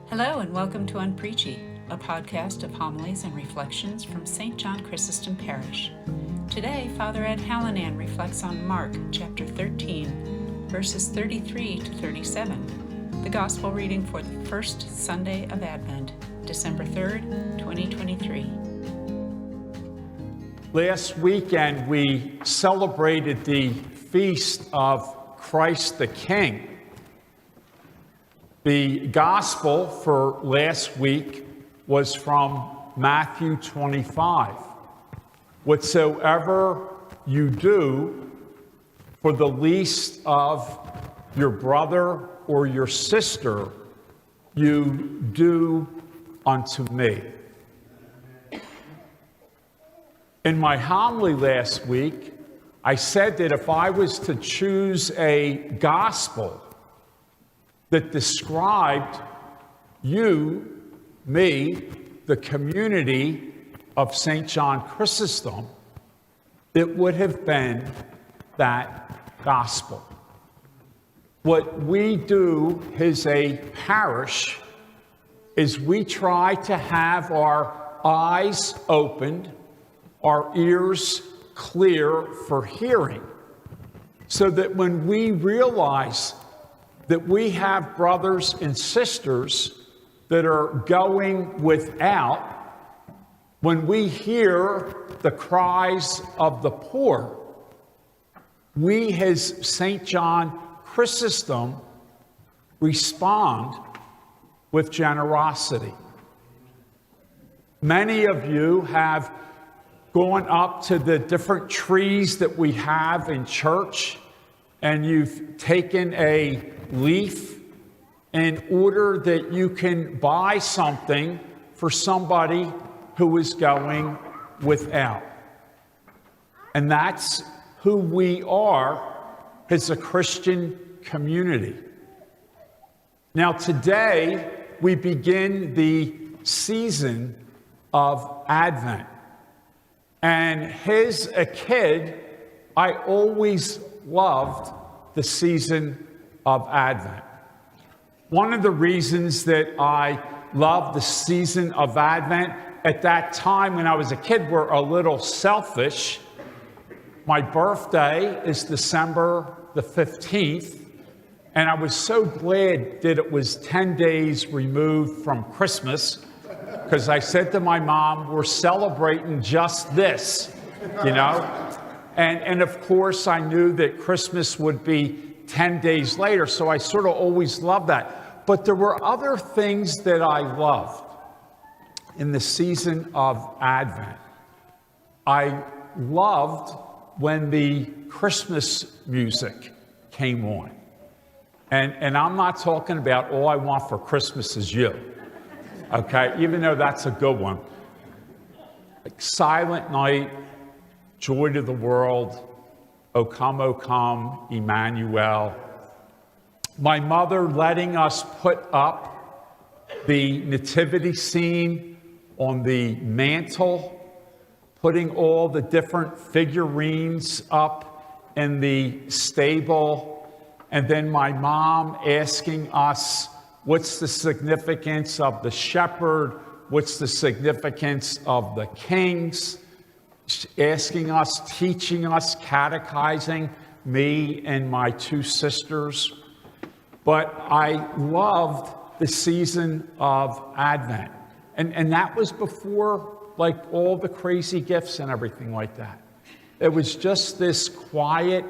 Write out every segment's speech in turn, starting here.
Hello and welcome to Unpreachy, a podcast of homilies and reflections from St. John Chrysostom Parish. Today, Father Ed Hallinan reflects on Mark chapter 13, verses 33 to 37, the Gospel reading for the first Sunday of Advent, December 3rd, 2023. Last weekend, we celebrated the feast of Christ the King. The gospel for last week was from Matthew 25. Whatsoever you do for the least of your brother or your sister, you do unto me. In my homily last week, I said that if I was to choose a gospel that described you, me, the community of St. John Chrysostom, it would have been that gospel. What we do as a parish is we try to have our eyes opened, our ears clear for hearing, so that when we realize that we have brothers and sisters that are going without, when we hear the cries of the poor, we as St. John Chrysostom respond with generosity. Many of you have gone up to the different trees that we have in church, and you've taken a leaf in order that you can buy something for somebody who is going without. And that's who we are as a Christian community. Now today, we begin the season of Advent. And as a kid, I always loved the season of Advent. One of the reasons that I loved the season of Advent at that time when I was a kid were a little selfish. My birthday is December the 15th, and I was so glad that it was 10 days removed from Christmas, because I said to my mom, we're celebrating just this, you know? And of course, I knew that Christmas would be 10 days later, so I sort of always loved that. But there were other things that I loved in the season of Advent. I loved when the Christmas music came on. And I'm not talking about All I Want for Christmas Is You, okay? Even though that's a good one. Like Silent Night, Joy to the World, O come, Emmanuel. My mother letting us put up the nativity scene on the mantle, putting all the different figurines up in the stable, and then my mom asking us, what's the significance of the shepherd? What's the significance of the kings? Asking us, teaching us, catechizing me and my two sisters. But I loved the season of Advent. And that was before like all the crazy gifts and everything like that. It was just this quiet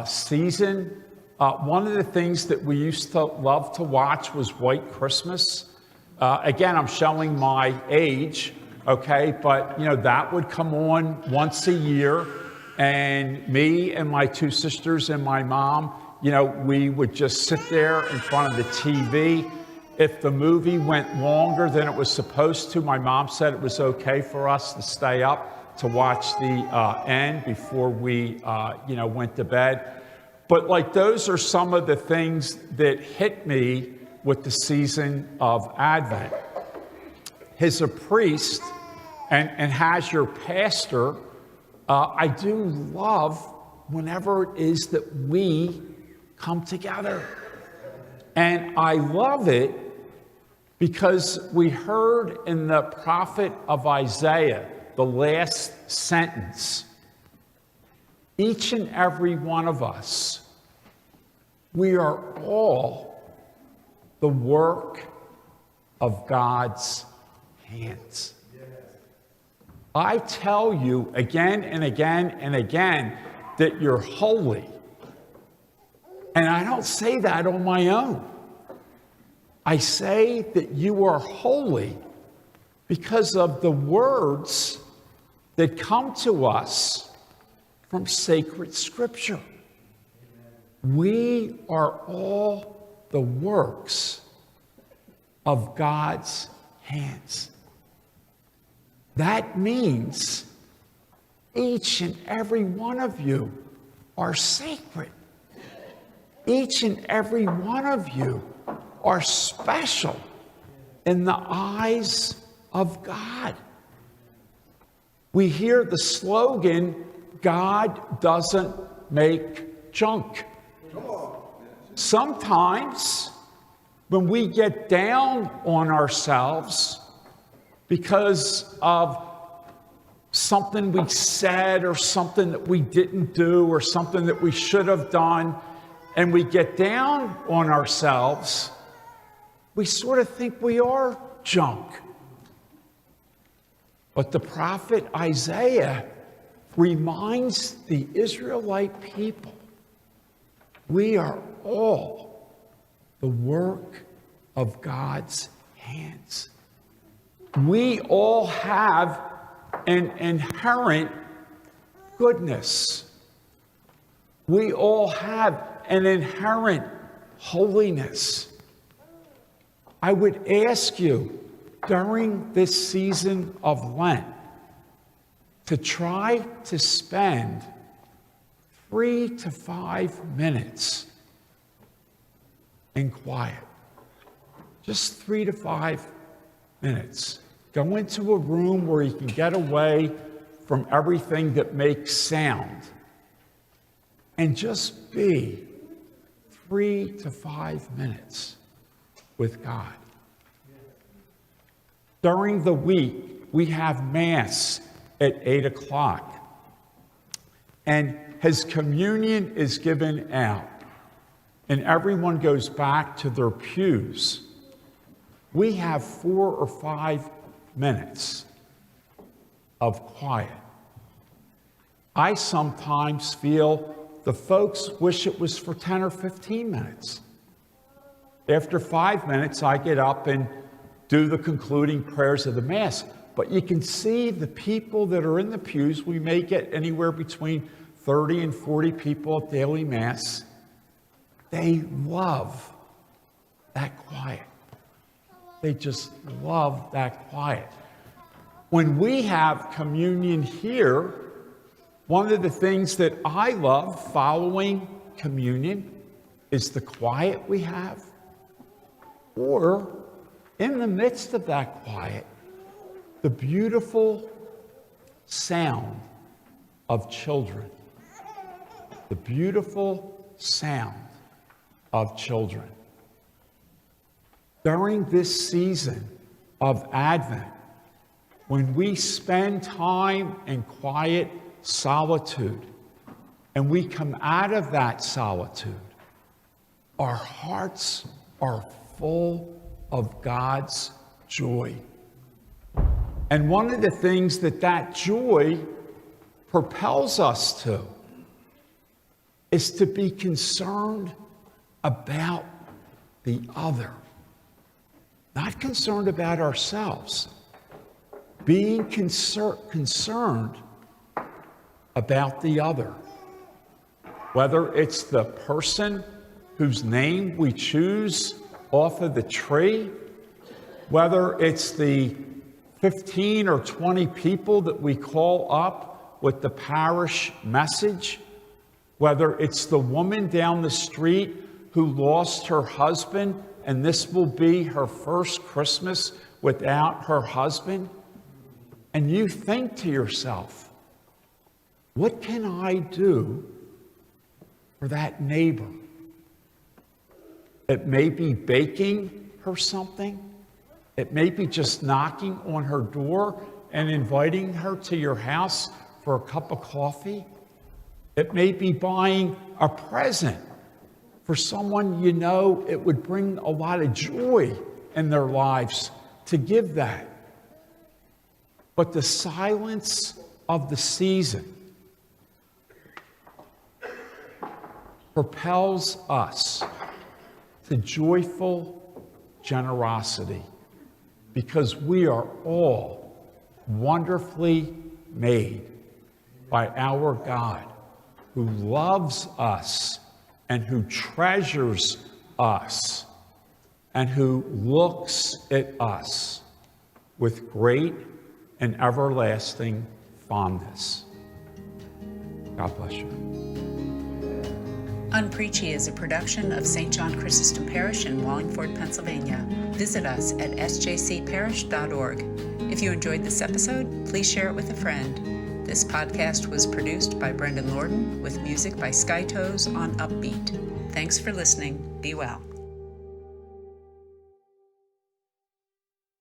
season. One of the things that we used to love to watch was White Christmas. Again, I'm showing my age. Okay, but, you know, that would come on once a year, and me and my two sisters and my mom, you know, we would just sit there in front of the TV. If the movie went longer than it was supposed to, my mom said it was okay for us to stay up to watch the end before we, went to bed. But, like, those are some of the things that hit me with the season of Advent. As a priest, and as your pastor, I do love whenever it is that we come together. And I love it Because we heard in the prophet of Isaiah, the last sentence, each and every one of us, we are all the work of God's hands. I tell you again and again and again that you're holy. And I don't say that on my own. I say that you are holy because of the words that come to us from sacred Scripture. We are all the works of God's hands. That means each and every one of you are sacred. Each and every one of you are special in the eyes of God. We hear the slogan, God doesn't make junk. Sometimes when we get down on ourselves because of something we said or something that we didn't do or something that we should have done, and we get down on ourselves, we sort of think we are junk. But the prophet Isaiah reminds the Israelite people, we are all the work of God's hands. We all have an inherent goodness. We all have an inherent holiness. I would ask you during this season of Lent to try to spend 3 to 5 minutes in quiet. Just 3 to 5 minutes. Go into a room where you can get away from everything that makes sound and just be 3 to 5 minutes with God. During the week, we have Mass at 8 o'clock. And as communion is given out and everyone goes back to their pews, we have 4 or 5 minutes of quiet. I sometimes feel the folks wish it was for 10 or 15 minutes. After 5 minutes, I get up and do the concluding prayers of the Mass. But you can see the people that are in the pews. We may get anywhere between 30 and 40 people at daily Mass. They love that quiet. They just love that quiet. When we have communion here, one of the things that I love following communion is the quiet we have, or in the midst of that quiet, the beautiful sound of children. The beautiful sound of children. During this season of Advent, when we spend time in quiet solitude and we come out of that solitude, our hearts are full of God's joy. And one of the things that joy propels us to is to be concerned about the other. Not concerned about ourselves. Being concerned about the other. Whether it's the person whose name we choose off of the tree, whether it's the 15 or 20 people that we call up with the parish message, whether it's the woman down the street who lost her husband and this will be her first Christmas without her husband, and you think to yourself, what can I do for that neighbor? It may be baking her something. It may be just knocking on her door and inviting her to your house for a cup of coffee. It may be buying a present for someone you know it would bring a lot of joy in their lives to give that. But the silence of the season propels us to joyful generosity because we are all wonderfully made by our God who loves us and who treasures us and who looks at us with great and everlasting fondness. God bless you. Unpreachy is a production of St. John Chrysostom Parish in Wallingford, Pennsylvania. Visit us at sjcparish.org. If you enjoyed this episode, please share it with a friend. This podcast was produced by Brendan Lorden with music by Skytoes on Upbeat. Thanks for listening. Be well.